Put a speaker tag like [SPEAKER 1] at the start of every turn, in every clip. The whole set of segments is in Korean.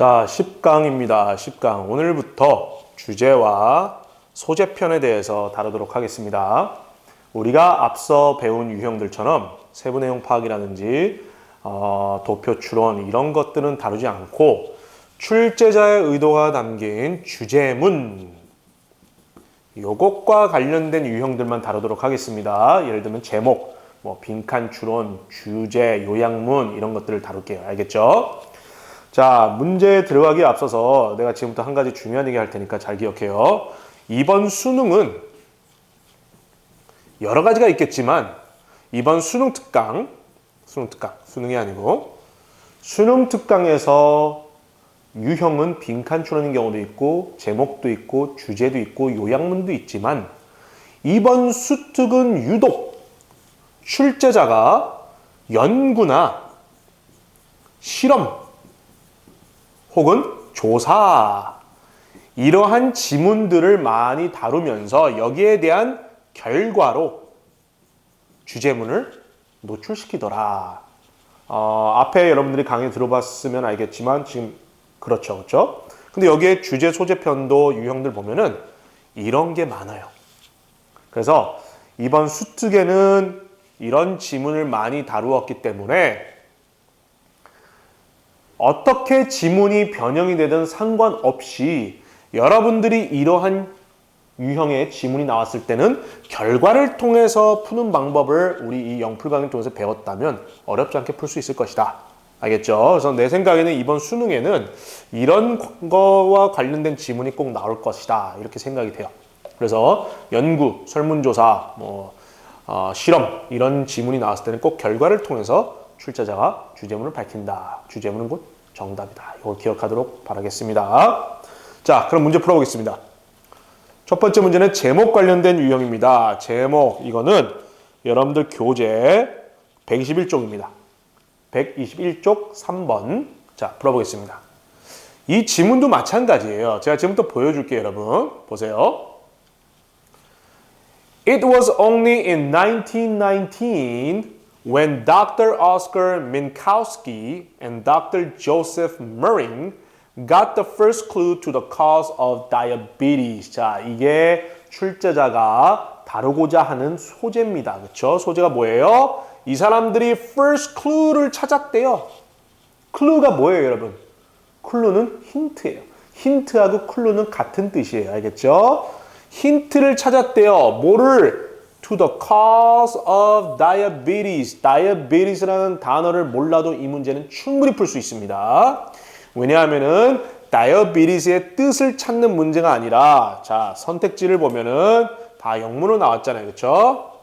[SPEAKER 1] 자, 10강입니다. 10강. 오늘부터 주제와 소재편에 대해서 다루도록 하겠습니다. 우리가 앞서 배운 유형들처럼 세부 내용 파악이라든지 도표 추론 이런 것들은 다루지 않고 출제자의 의도가 담긴 주제문 요것과 관련된 유형들만 다루도록 하겠습니다. 예를 들면 제목, 빈칸 추론, 주제, 요약문 이런 것들을 다룰게요. 알겠죠? 자, 문제에 들어가기에 앞서서 내가 지금부터 한 가지 중요한 얘기 할 테니까 잘 기억해요. 이번 수능은 여러 가지가 있겠지만 이번 수능이 아니고 수능 특강에서 유형은 빈칸 추론인 경우도 있고 제목도 있고 주제도 있고 요약문도 있지만 이번 수특은 유독 출제자가 연구나 실험 혹은 조사 이러한 지문들을 많이 다루면서 여기에 대한 결과로 주제문을 노출시키더라. 앞에 여러분들이 강의 들어봤으면 알겠지만 지금 그렇죠. 근데 여기에 주제 소재편도 유형들 보면은 이런 게 많아요. 그래서 이번 수특에는 이런 지문을 많이 다루었기 때문에 어떻게 지문이 변형이 되든 상관없이 여러분들이 이러한 유형의 지문이 나왔을 때는 결과를 통해서 푸는 방법을 우리 이 영풀 강의를 통해서 배웠다면 어렵지 않게 풀 수 있을 것이다. 알겠죠? 그래서 내 생각에는 이번 수능에는 이런 거와 관련된 지문이 꼭 나올 것이다. 이렇게 생각이 돼요. 그래서 연구, 설문조사, 실험 이런 지문이 나왔을 때는 꼭 결과를 통해서 출제자가 주제문을 밝힌다. 주제문은 곧 정답이다. 이걸 기억하도록 바라겠습니다. 자, 그럼 문제 풀어보겠습니다. 첫 번째 문제는 제목 관련된 유형입니다. 제목, 이거는 여러분들 교재 121쪽입니다. 121쪽 3번. 자, 풀어보겠습니다. 이 지문도 마찬가지예요. 제가 지금부터 보여줄게요, 여러분. 보세요. It was only in 1919 when Dr. Oscar Minkowski and Dr. Joseph Murring got the first clue to the cause of diabetes. 자, 이게 출제자가 다루고자 하는 소재입니다. 그렇죠? 소재가 뭐예요? 이 사람들이 first clue를 찾았대요. clue가 뭐예요, 여러분? clue는 힌트예요. 힌트하고 clue는 같은 뜻이에요. 알겠죠? 힌트를 찾았대요. 뭐를? To the cause of diabetes. diabetes라는 단어를 몰라도 이 문제는 충분히 풀 수 있습니다. 왜냐하면은 diabetes의 뜻을 찾는 문제가 아니라 자, 선택지를 보면은 다 영문으로 나왔잖아요. 그렇죠?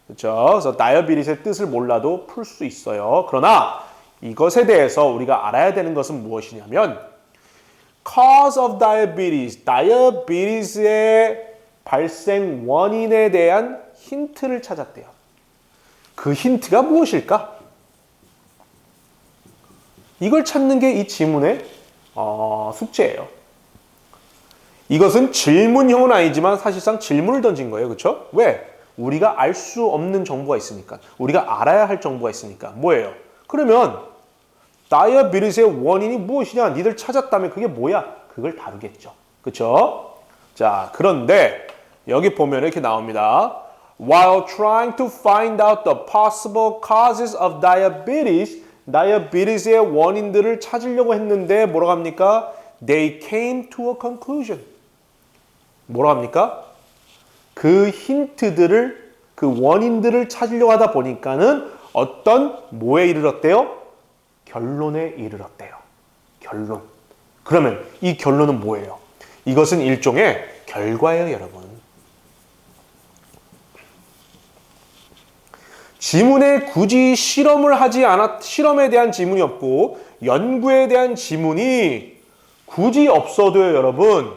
[SPEAKER 1] 그렇죠? 그래서 diabetes의 뜻을 몰라도 풀 수 있어요. 그러나 이것에 대해서 우리가 알아야 되는 것은 무엇이냐면 cause of diabetes, diabetes의 발생 원인에 대한 힌트를 찾았대요. 그 힌트가 무엇일까? 이걸 찾는 게 이 지문의 숙제예요. 이것은 질문형은 아니지만 사실상 질문을 던진 거예요. 그렇죠? 왜? 우리가 알 수 없는 정보가 있으니까. 우리가 알아야 할 정보가 있으니까. 뭐예요? 그러면 다이어비티스의 원인이 무엇이냐? 니들 찾았다면 그게 뭐야? 그걸 다루겠죠. 그렇죠? 자, 그런데 여기 보면 이렇게 나옵니다. While trying to find out the possible causes of diabetes, 다이어비티스의 원인들을 찾으려고 했는데 뭐라고 합니까? They came to a conclusion. 뭐라고 합니까? 그 힌트들을, 그 원인들을 찾으려고 하다 보니까는 어떤 뭐에 이르렀대요? 결론에 이르렀대요. 결론. 그러면 이 결론은 뭐예요? 이것은 일종의 결과예요, 여러분. 지문에 굳이 실험에 대한 지문이 없고 연구에 대한 지문이 굳이 없어도요, 여러분.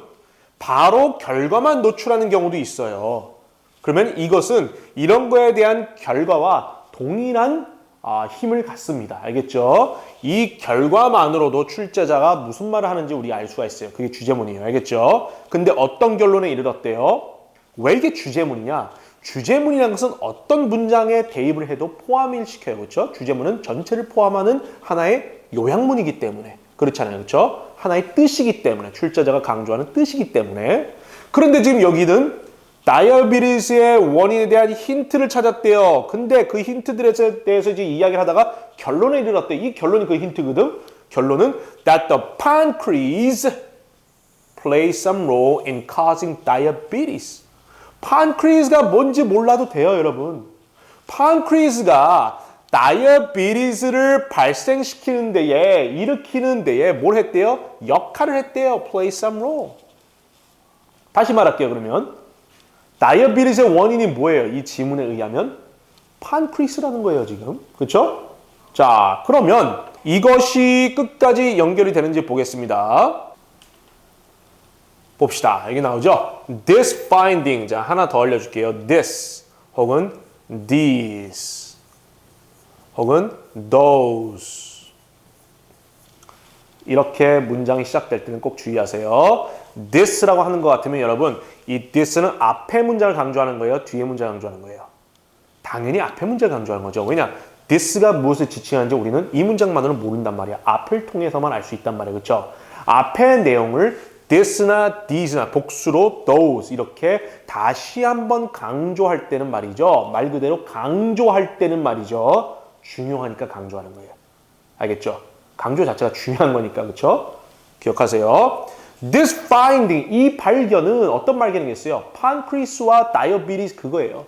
[SPEAKER 1] 바로 결과만 노출하는 경우도 있어요. 그러면 이것은 이런 거에 대한 결과와 동일한 힘을 갖습니다. 알겠죠? 이 결과만으로도 출제자가 무슨 말을 하는지 우리 알 수가 있어요. 그게 주제문이에요. 알겠죠? 근데 어떤 결론에 이르렀대요? 왜 이게 주제문이냐? 주제문이라는 것은 어떤 문장에 대입을 해도 포함을 시켜요. 그렇죠? 주제문은 전체를 포함하는 하나의 요약문이기 때문에 그렇잖아요. 그렇죠? 하나의 뜻이기 때문에, 출제자가 강조하는 뜻이기 때문에. 그런데 지금 여기는 다이어비티스의 원인에 대한 힌트를 찾았대요. 근데 그 힌트들에 대해서 이제 이야기를 하다가 결론에 이르렀대. 이 결론이 그 힌트거든. 결론은 that the pancreas plays some role in causing diabetes. 판크리스가 뭔지 몰라도 돼요, 여러분. 판크리스가 다이어비티스를 발생시키는 데에, 일으키는 데에 뭘 했대요? 역할을 했대요. play some role. 다시 말할게요, 그러면. 다이어비티스의 원인이 뭐예요? 이 지문에 의하면 판크리스라는 거예요, 지금. 그렇죠? 자, 그러면 이것이 끝까지 연결이 되는지 보겠습니다. 봅시다. 여기 나오죠? This finding. 자, 하나 더 알려줄게요. This 혹은 these 혹은 those. 이렇게 문장이 시작될 때는 꼭 주의하세요. this라고 하는 것 같으면 여러분, 이 this는 앞에 문장을 강조하는 거예요? 뒤에 문장을 강조하는 거예요? 당연히 앞에 문장을 강조하는 거죠. 왜냐? this가 무엇을 지칭하는지 우리는 이 문장만으로는 모른단 말이야. 앞을 통해서만 알 수 있단 말이에요. 그렇죠? 앞의 내용을 this나 these나 복수로 those 이렇게 다시 한번 강조할 때는 말이죠. 말 그대로 강조할 때는 말이죠. 중요하니까 강조하는 거예요. 알겠죠? 강조 자체가 중요한 거니까. 그렇죠? 기억하세요. This finding, 이 발견은 어떤 발견이겠어요? 판크리스와 다이어비티스 그거예요.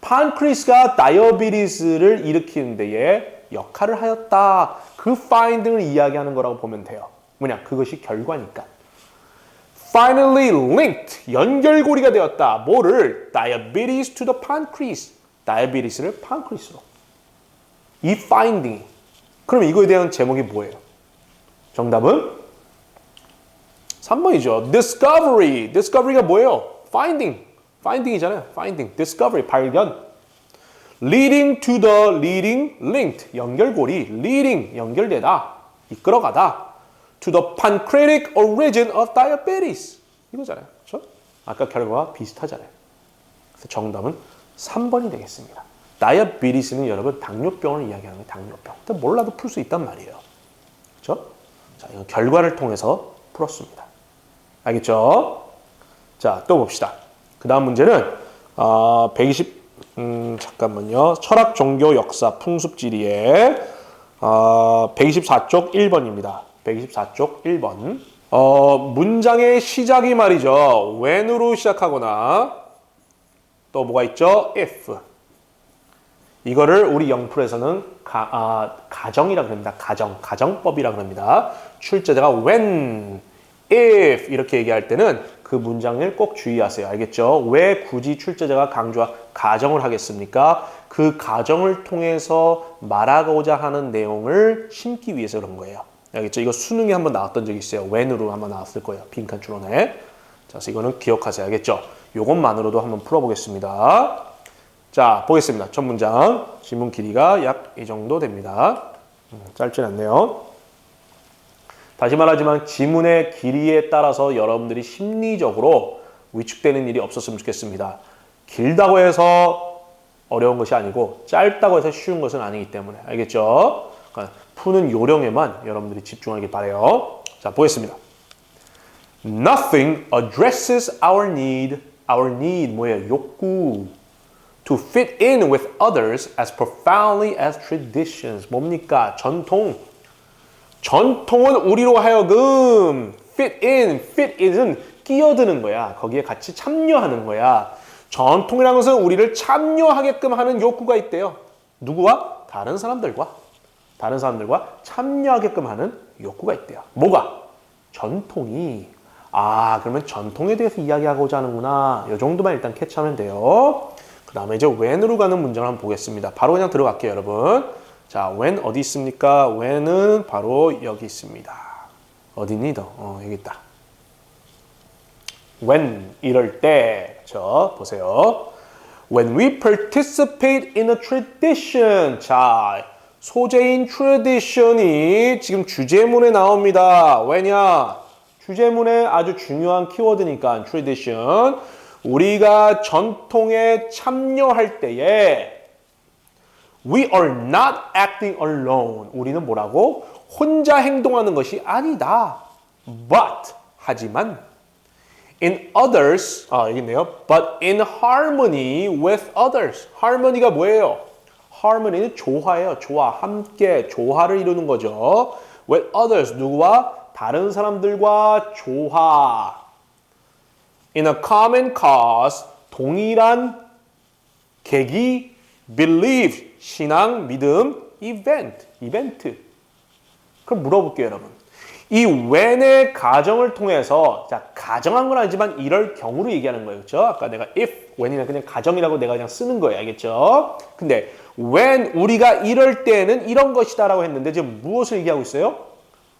[SPEAKER 1] 판크리스가 다이어비티스를 일으키는 데에 역할을 하였다. 그 finding을 이야기하는 거라고 보면 돼요. 뭐냐? 그것이 결과니까. Finally linked, 연결고리가 되었다. 뭐를? Diabetes to the pancreas. 다이어비티스를 판크리스로. 이 finding. 그럼 이거에 대한 제목이 뭐예요? 정답은 3번이죠. Discovery. Discovery가 뭐예요? Finding. Finding이잖아요. Finding. Discovery. 발견. Leading to the leading linked. 연결고리. Leading. 연결되다. 이끌어가다. To the pancreatic origin of diabetes. 이거잖아요. 그렇죠? 아까 결과와 비슷하잖아요. 그래서 정답은 3번이 되겠습니다. 다이어비티스는 여러분 당뇨병을 이야기하는 거예요. 당뇨병. 근데 몰라도 풀 수 있단 말이에요. 그렇죠? 자, 이거 결과를 통해서 풀었습니다. 알겠죠? 자, 또 봅시다. 그 다음 문제는 잠깐만요. 철학, 종교, 역사, 풍습지리의 124쪽 1번입니다. 124쪽 1번. 문장의 시작이 말이죠. when으로 시작하거나 또 뭐가 있죠? if. 이거를 우리 영풀에서는 가정이라고 합니다. 가정법이라고 합니다. 출제자가 when, if 이렇게 얘기할 때는 그 문장을 꼭 주의하세요. 알겠죠? 왜 굳이 출제자가 가정을 하겠습니까? 그 가정을 통해서 말하고자 하는 내용을 심기 위해서 그런 거예요. 알겠죠? 이거 수능에 한번 나왔던 적이 있어요. when으로 한번 나왔을 거예요. 빈칸 추론에. 자, 그래서 이거는 기억하세요. 알겠죠? 이것만으로도 한번 풀어보겠습니다. 자, 보겠습니다. 첫 문장. 지문 길이가 약 이 정도 됩니다. 짧진 않네요. 다시 말하지만 지문의 길이에 따라서 여러분들이 심리적으로 위축되는 일이 없었으면 좋겠습니다. 길다고 해서 어려운 것이 아니고 짧다고 해서 쉬운 것은 아니기 때문에. 알겠죠? 그러니까 푸는 요령에만 여러분들이 집중하길 바라요. 자, 보겠습니다. Nothing addresses our need. Our need 뭐예요? 욕구. To fit in with others as profoundly as traditions. 뭡니까? 전통. 전통은 우리로 하여금 fit in은 끼어드는 거야. 거기에 같이 참여하는 거야. 전통이라는 것은 우리를 참여하게끔 하는 욕구가 있대요. 누구와? 다른 사람들과 참여하게끔 하는 욕구가 있대요. 뭐가? 전통이. 그러면 전통에 대해서 이야기하고자 하는구나. 이 정도만 일단 캐치하면 돼요. 그 다음에 이제 when으로 가는 문장을 한번 보겠습니다. 바로 그냥 들어갈게요, 여러분. 자, when 어디 있습니까? when은 바로 여기 있습니다. 어디니 너? 여기 있다. when 이럴 때, 보세요. When we participate in a tradition. 자, 소재인 tradition이 지금 주제문에 나옵니다. 왜냐? 주제문에 아주 중요한 키워드니까 tradition. 우리가 전통에 참여할 때에 We are not acting alone. 우리는 뭐라고? 혼자 행동하는 것이 아니다. but 하지만 in others 여기 있네요. but in harmony with others. harmony가 뭐예요? harmony는 조화예요. 조화, 함께 조화를 이루는 거죠. with others 누구와? 다른 사람들과 조화. in a common cause 동일한 계기, belief 신앙, 믿음, 이벤트. 그럼 물어볼게요, 여러분. 이 when의 가정을 통해서 자 가정한 건 아니지만 이럴 경우로 얘기하는 거예요, 그렇죠? 아까 내가 if, when이나 그냥 가정이라고 내가 그냥 쓰는 거예요, 알겠죠? 근데 when 우리가 이럴 때는 이런 것이다라고 했는데 지금 무엇을 얘기하고 있어요?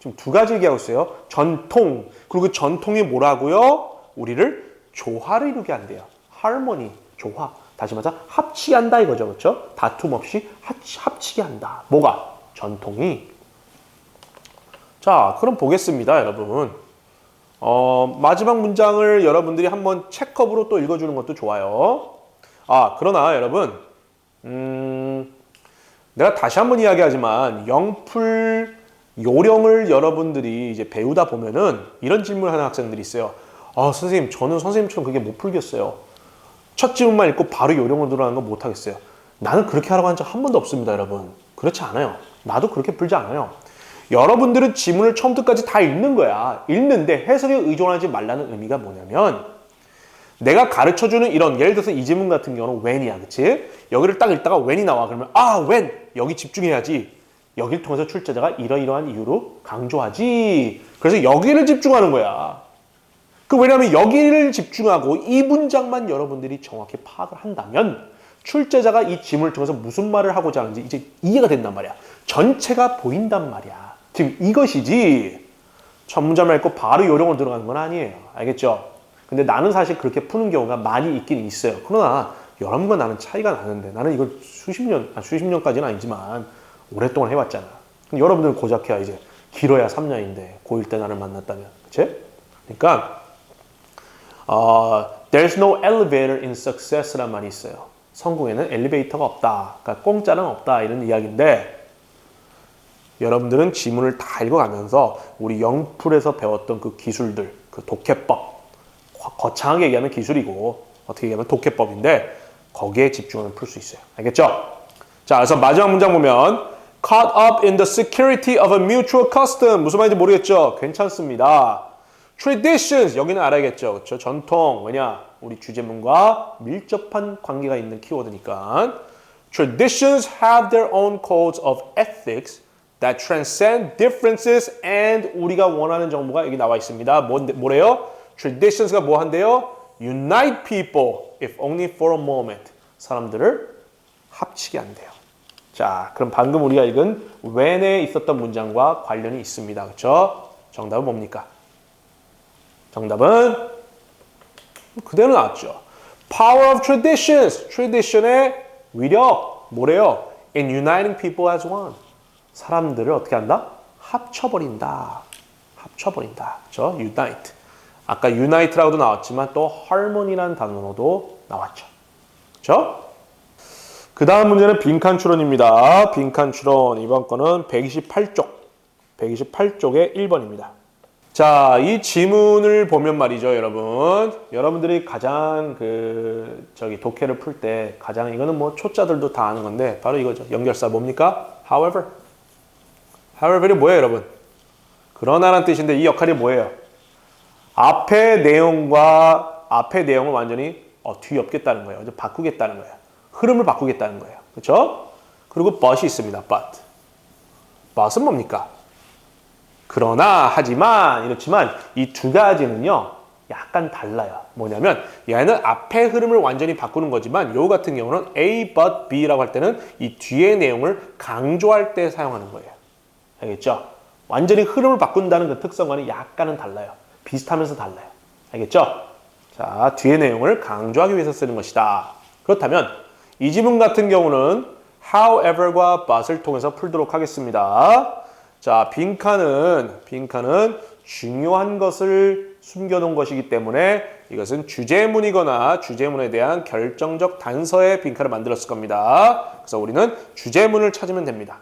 [SPEAKER 1] 지금 두 가지 얘기하고 있어요. 전통 그리고 그 전통이 뭐라고요? 우리를 조화를 이루게 한대요. harmony, 조화. 다시 말해서 합치게 한다 이거죠, 그렇죠? 다툼 없이 합치게 한다. 뭐가? 전통이. 자, 그럼 보겠습니다, 여러분. 마지막 문장을 여러분들이 한번 체크업으로 또 읽어주는 것도 좋아요. 그러나 여러분, 내가 다시 한번 이야기하지만 영풀 요령을 여러분들이 이제 배우다 보면은 이런 질문을 하는 학생들이 있어요. 선생님, 저는 선생님처럼 그게 못 풀겠어요. 첫 지문만 읽고 바로 요령을 들어가는 거 못 하겠어요. 나는 그렇게 하라고 한 적 한 번도 없습니다, 여러분. 그렇지 않아요. 나도 그렇게 풀지 않아요. 여러분들은 지문을 처음부터까지 다 읽는 거야. 읽는데 해석에 의존하지 말라는 의미가 뭐냐면 내가 가르쳐주는 이런 예를 들어서 이 지문 같은 경우는 when이야, 그치? 여기를 딱 읽다가 when이 나와. 그러면 when 여기 집중해야지. 여기를 통해서 출제자가 이러이러한 이유로 강조하지. 그래서 여기를 집중하는 거야. 왜냐하면 여기를 집중하고 이 문장만 여러분들이 정확히 파악을 한다면 출제자가 이 지문을 통해서 무슨 말을 하고자 하는지 이제 이해가 된단 말이야. 전체가 보인단 말이야. 지금 이것이지 첫 문장만 읽고 바로 요령을 들어가는 건 아니에요. 알겠죠? 근데 나는 사실 그렇게 푸는 경우가 많이 있긴 있어요. 그러나 여러분과 나는 차이가 나는데 나는 이걸 수십 년까지는 아니지만 오랫동안 해왔잖아. 근데 여러분들은 고작해야 이제 길어야 3년인데 고1 때 나를 만났다면. 그치? 그러니까 there's no elevator in success란 말이 있어요. 성공에는 엘리베이터가 없다. 그러니까 공짜는 없다. 이런 이야기인데 여러분들은 지문을 다 읽어가면서 우리 영풀에서 배웠던 그 기술들, 그 독해법, 거창하게 얘기하면 기술이고 어떻게 얘기하면 독해법인데 거기에 집중하면 풀 수 있어요. 알겠죠? 자, 그래서 마지막 문장 보면 caught up in the security of a mutual custom. 무슨 말인지 모르겠죠? 괜찮습니다. traditions, 여기는 알아야겠죠? 그렇죠? 전통, 왜냐? 우리 주제문과 밀접한 관계가 있는 키워드니까. Traditions have their own codes of ethics that transcend differences and 우리가 원하는 정보가 여기 나와 있습니다. 뭐래요? Traditions가 뭐 한대요? Unite people, if only for a moment. 사람들을 합치게 한대요. 자, 그럼 방금 우리가 읽은 when에 있었던 문장과 관련이 있습니다. 그렇죠? 정답은 뭡니까? 정답은 그대로 나왔죠. Power of traditions. tradition의 위력. 뭐래요? In uniting people as one. 사람들을 어떻게 한다? 합쳐버린다. 그렇죠? unite. 아까 unite라고도 나왔지만 또 harmony라는 단어로도 나왔죠. 그렇죠? 그 다음 문제는 빈칸 추론입니다. 빈칸 추론. 이번 거는 128쪽. 128쪽의 1번입니다. 자, 이 지문을 보면 말이죠, 여러분. 여러분들이 가장 독해를 풀 때 가장 이거는 뭐 초짜들도 다 아는 건데 바로 이거죠. 연결사 뭡니까? However. However이 뭐예요, 여러분? 그러나라는 뜻인데 이 역할이 뭐예요? 앞의 내용을 완전히 뒤엎겠다는 거예요. 바꾸겠다는 거예요. 흐름을 바꾸겠다는 거예요. 그렇죠? 그리고 but이 있습니다. but은 뭡니까? 그러나, 하지만, 이렇지만 이 두 가지는요. 약간 달라요. 뭐냐면 얘는 앞의 흐름을 완전히 바꾸는 거지만 요 같은 경우는 A but B라고 할 때는 이 뒤의 내용을 강조할 때 사용하는 거예요. 알겠죠? 완전히 흐름을 바꾼다는 그 특성과는 약간은 달라요. 비슷하면서 달라요. 알겠죠? 자, 뒤의 내용을 강조하기 위해서 쓰는 것이다. 그렇다면 이 지문 같은 경우는 however과 but을 통해서 풀도록 하겠습니다. 자, 빈칸은 중요한 것을 숨겨놓은 것이기 때문에 이것은 주제문이거나 주제문에 대한 결정적 단서의 빈칸을 만들었을 겁니다. 그래서 우리는 주제문을 찾으면 됩니다.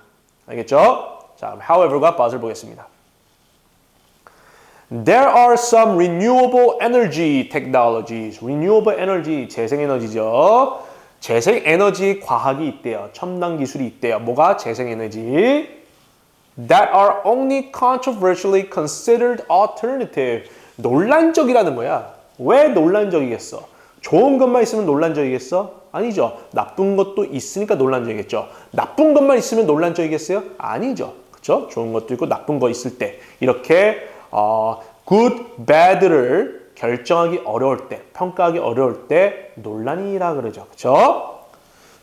[SPEAKER 1] 알겠죠? 자, however과 but을 보겠습니다. There are some renewable energy technologies. Renewable energy, 재생에너지죠. 재생에너지 과학이 있대요. 첨단 기술이 있대요. 뭐가 재생에너지? That are only controversially considered alternative. 논란적이라는 거야. 왜 논란적이겠어? 좋은 것만 있으면 논란적이겠어? 아니죠. 나쁜 것도 있으니까 논란적이겠죠. 나쁜 것만 있으면 논란적이겠어요? 아니죠. 그렇죠? 좋은 것도 있고 나쁜 거 있을 때 이렇게 good, bad를 결정하기 어려울 때, 평가하기 어려울 때 논란이라 그러죠. 그렇죠?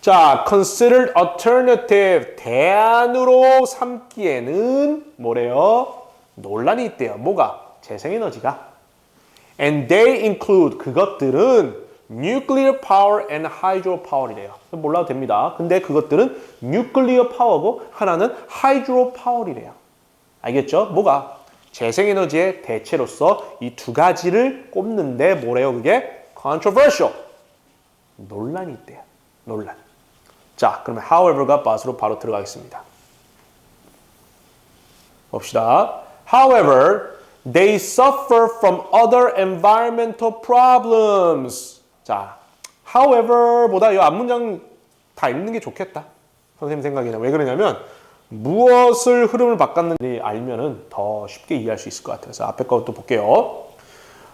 [SPEAKER 1] 자, considered alternative, 대안으로 삼기에는 뭐래요? 논란이 있대요. 뭐가? 재생에너지가. And they include, 그것들은 nuclear power and hydro power이래요. 몰라도 됩니다. 근데 그것들은 nuclear power고 하나는 hydro power이래요. 알겠죠? 뭐가? 재생에너지의 대체로서 이 두 가지를 꼽는데 뭐래요? 그게 controversial. 논란이 있대요. 논란. 자, 그러면 however가 밭으로 바로 들어가겠습니다. 봅시다. However, they suffer from other environmental problems. 자, however보다 이 앞문장 다 읽는 게 좋겠다. 선생님 생각에는. 왜 그러냐면 무엇을 흐름을 바꿨는지 알면은 더 쉽게 이해할 수 있을 것 같아요. 그래서 앞에 것도 볼게요.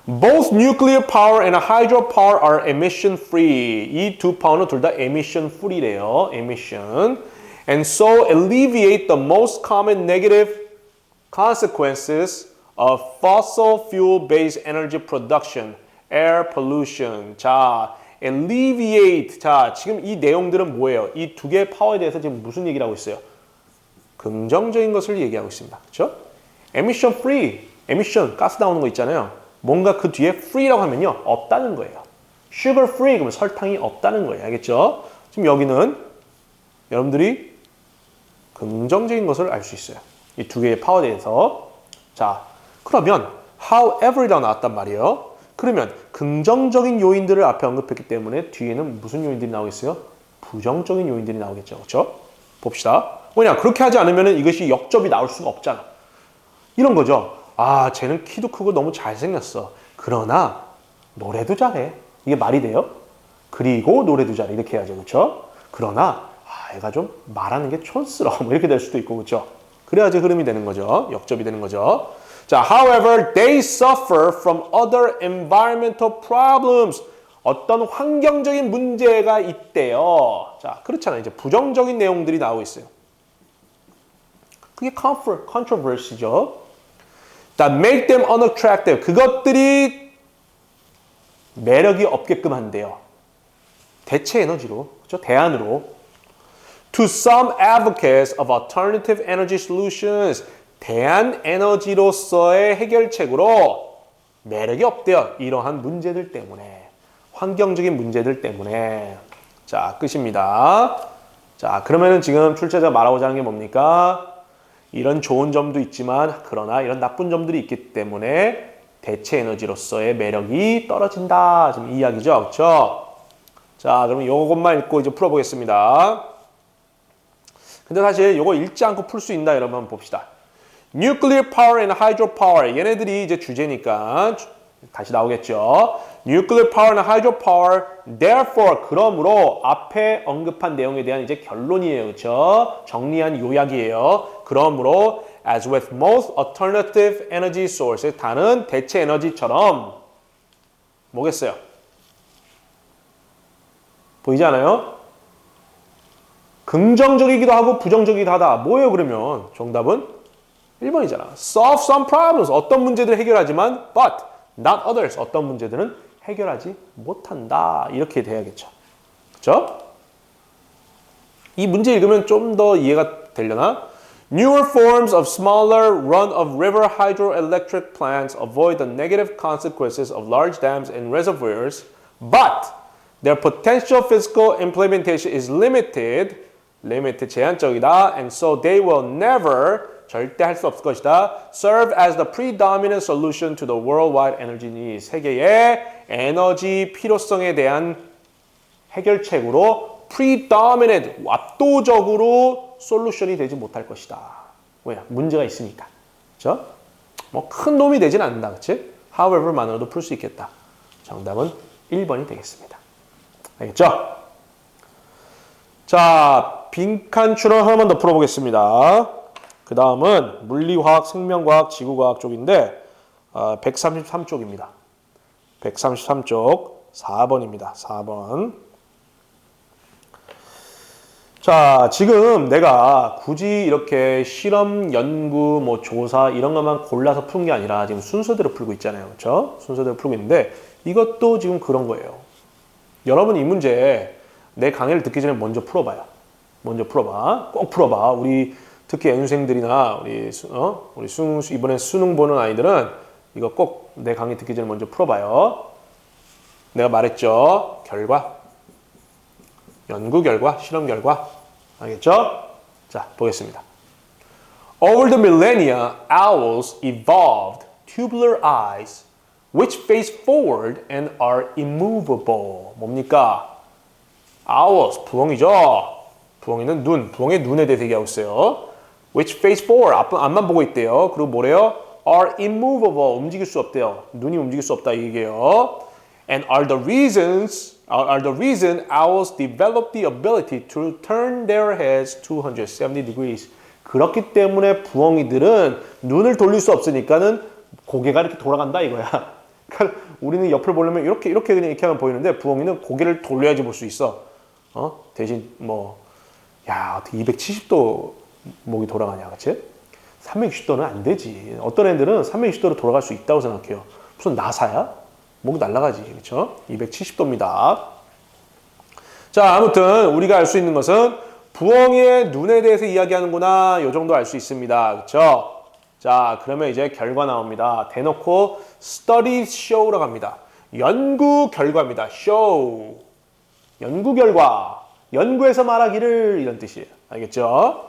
[SPEAKER 1] Both nuclear power and hydro power are emission free. 이 두 파워는 둘 다 emission free래요. emission. And so alleviate the most common negative consequences of fossil fuel-based energy production, air pollution. 자, alleviate. 자, 지금 이 내용들은 뭐예요? 이 두 개의 파워에 대해서 지금 무슨 얘기를 하고 있어요? 긍정적인 것을 얘기하고 있습니다. 그렇죠? emission free. emission, 가스 나오는 거 있잖아요. 뭔가 그 뒤에 free라고 하면요. 없다는 거예요. sugar free, 그러면 설탕이 없다는 거예요. 알겠죠? 지금 여기는 여러분들이 긍정적인 것을 알 수 있어요. 이 두 개의 파워에 대해서. 자, 그러면 however이라고 나왔단 말이에요. 그러면 긍정적인 요인들을 앞에 언급했기 때문에 뒤에는 무슨 요인들이 나오겠어요? 부정적인 요인들이 나오겠죠. 그렇죠? 봅시다. 왜냐? 그렇게 하지 않으면 이것이 역접이 나올 수가 없잖아. 이런 거죠. 아, 쟤는 키도 크고 너무 잘생겼어. 그러나 노래도 잘해. 이게 말이 돼요? 그리고 노래도 잘해. 이렇게 해야죠. 그렇죠? 그러나 애가 좀 말하는 게 촌스러워. 뭐 이렇게 될 수도 있고. 그렇죠? 그래야지 흐름이 되는 거죠. 역접이 되는 거죠. 자, however, they suffer from other environmental problems. 어떤 환경적인 문제가 있대요. 자, 그렇잖아요. 이제 부정적인 내용들이 나오고 있어요. 그게 controversy죠. That make them unattractive. 그것들이 매력이 없게끔 한대요. 대체 에너지로, 그렇죠? 대안으로. To some advocates of alternative energy solutions. 대안 에너지로서의 해결책으로 매력이 없대요. 이러한 문제들 때문에. 환경적인 문제들 때문에. 자, 끝입니다. 자, 그러면은 지금 출제자가 말하고자 하는 게 뭡니까? 이런 좋은 점도 있지만 그러나 이런 나쁜 점들이 있기 때문에 대체 에너지로서의 매력이 떨어진다. 지금 이 이야기죠. 그렇죠? 자, 그럼 이것만 읽고 이제 풀어보겠습니다. 근데 사실 이거 읽지 않고 풀 수 있나 여러분 한번 봅시다. Nuclear power and hydro power. 얘네들이 이제 주제니까 다시 나오겠죠. Nuclear power and hydro power. Therefore, 그러므로 앞에 언급한 내용에 대한 이제 결론이에요. 그렇죠? 정리한 요약이에요. 그러므로 as with most alternative energy sources, 다른 대체 에너지처럼 뭐겠어요? 보이지 않아요? 긍정적이기도 하고 부정적이기도 하다. 뭐예요 그러면? 정답은 1번이잖아. Solve some problems. 어떤 문제들을 해결하지만 but not others. 어떤 문제들은 해결하지 못한다. 이렇게 돼야겠죠. 그렇죠? 이 문제 읽으면 좀 더 이해가 되려나? Newer forms of smaller run-of-river hydroelectric plants avoid the negative consequences of large dams and reservoirs, but their potential physical implementation is limited, 제한적이다, and so they will never, 절대 할 수 없을 것이다, serve as the predominant solution to the worldwide energy needs. 세계의 에너지 필요성에 대한 해결책으로 predominant, 압도적으로 솔루션이 되지 못할 것이다. 왜냐? 문제가 있으니까. 그렇죠? 뭐 큰 도움이 되진 않는다. 그치? however만으로도 풀 수 있겠다. 정답은 1번이 되겠습니다. 알겠죠? 자, 빈칸 추론 하나만 더 풀어보겠습니다. 그 다음은 물리화학, 생명과학, 지구과학 쪽인데 133쪽입니다. 133쪽 4번입니다. 4번. 자, 지금 내가 굳이 이렇게 실험, 연구, 뭐 조사 이런 것만 골라서 푸는 게 아니라 지금 순서대로 풀고 있잖아요. 그렇죠? 순서대로 풀고 있는데 이것도 지금 그런 거예요. 여러분 이 문제 내 강의를 듣기 전에 먼저 풀어봐요. 먼저 풀어봐. 꼭 풀어봐. 우리 특히 N생들이나 우리 이번에 수능 보는 아이들은 이거 꼭 내 강의 듣기 전에 먼저 풀어봐요. 내가 말했죠. 결과. 연구 결과, 실험 결과. 알겠죠? 자, 보겠습니다. Over the millennia, owls evolved tubular eyes which face forward and are immovable. 뭡니까? Owls, 부엉이죠? 부엉이는 눈, 부엉이의 눈에 대해서 얘기하고 있어요. Which face forward, 앞만 보고 있대요. 그리고 뭐래요? Are immovable, 움직일 수 없대요. 눈이 움직일 수 없다 이 얘기예요. And are the reason owls develop the ability to turn their heads 270 degrees. 그렇기 때문에 부엉이들은 눈을 돌릴 수 없으니까는 고개가 이렇게 돌아간다 이거야. 그러니까 우리는 옆을 보려면 이렇게 그냥 이렇게 하면 보이는데 부엉이는 고개를 돌려야지 볼 수 있어. 대신 어떻게 270도 목이 돌아가냐, 그치? 360도는 안 되지. 어떤 애들은 360도로 돌아갈 수 있다고 생각해요. 무슨 나사야? 목이 날아가지, 그렇죠? 270도입니다. 자, 아무튼 우리가 알 수 있는 것은 부엉이의 눈에 대해서 이야기하는구나. 이 정도 알 수 있습니다. 그렇죠? 자, 그러면 이제 결과 나옵니다. 대놓고 study show라고 합니다. 연구 결과입니다. show. 연구 결과. 연구에서 말하기를 이런 뜻이에요. 알겠죠?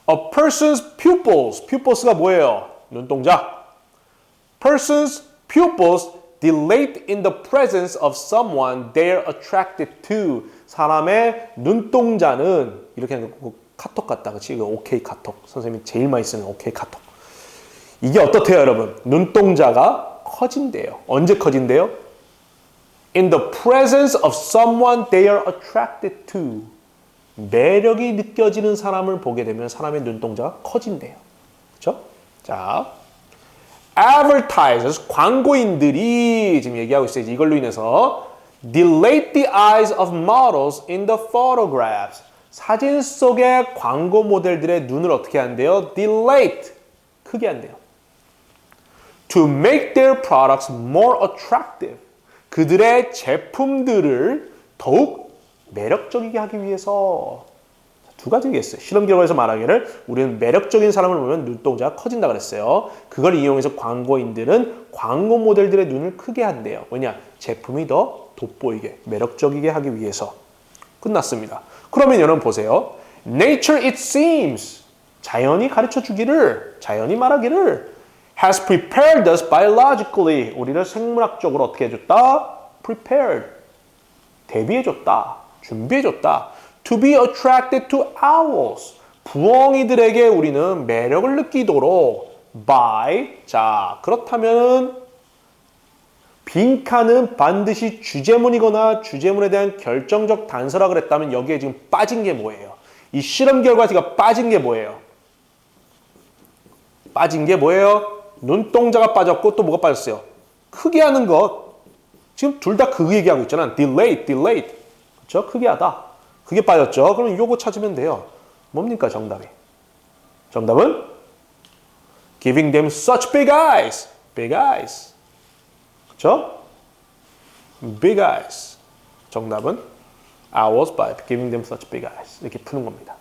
[SPEAKER 1] A person's pupils가 뭐예요? 눈동자. Person's pupils dilate in the presence of someone they are attracted to. 사람의 눈동자는 이렇게 하는 거 카톡 같다. 그치? 이거 OK 카톡. 선생님이 제일 많이 쓰는 OK 카톡. 이게 어떻대요, 여러분? 눈동자가 커진대요. 언제 커진대요? In the presence of someone they are attracted to. 매력이 느껴지는 사람을 보게 되면 사람의 눈동자가 커진대요. 그렇죠? 자, advertisers, 광고인들이 지금 얘기하고 있어요. 이걸로 인해서 dilate the eyes of models in the photographs. 사진 속의 광고 모델들의 눈을 어떻게 한대요? dilate, 크게 한대요. To make their products more attractive. 그들의 제품들을 더욱 매력적이게 하기 위해서 두 가지겠어요. 실험 결과에서 말하기를 우리는 매력적인 사람을 보면 눈동자가 커진다 그랬어요. 그걸 이용해서 광고인들은 광고 모델들의 눈을 크게 한대요. 왜냐? 제품이 더 돋보이게, 매력적이게 하기 위해서. 끝났습니다. 그러면 여러분 보세요. Nature it seems. 자연이 가르쳐 주기를, 자연이 말하기를 has prepared us biologically. 우리를 생물학적으로 어떻게 해줬다? Prepared. 대비해줬다. 준비해줬다. To be attracted to owls. 부엉이들에게 우리는 매력을 느끼도록 by. 자, 그렇다면 빈칸은 반드시 주제문이거나 주제문에 대한 결정적 단서라 그랬다면 여기에 지금 빠진 게 뭐예요? 이 실험 결과 제가 빠진 게 뭐예요? 빠진 게 뭐예요? 눈동자가 빠졌고 또 뭐가 빠졌어요? 크게 하는 것. 지금 둘 다 그 얘기하고 있잖아. delay. 그렇죠? 크게 하다. 그게 빠졌죠? 그럼 요거 찾으면 돼요. 뭡니까 정답이? 정답은 giving them such big eyes. big eyes. 그렇죠? big eyes. 정답은 owls by giving them such big eyes. 이렇게 푸는 겁니다.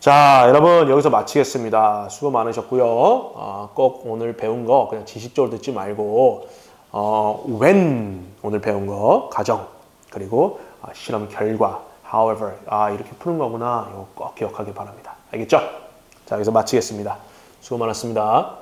[SPEAKER 1] 자, 여러분 여기서 마치겠습니다. 수고 많으셨고요. 꼭 오늘 배운 거 그냥 지식적으로 듣지 말고 when 오늘 배운 거 가정 그리고 실험 결과 however 이렇게 푸는 거구나. 이거 꼭 기억하기 바랍니다. 알겠죠? 자, 여기서 마치겠습니다. 수고 많았습니다.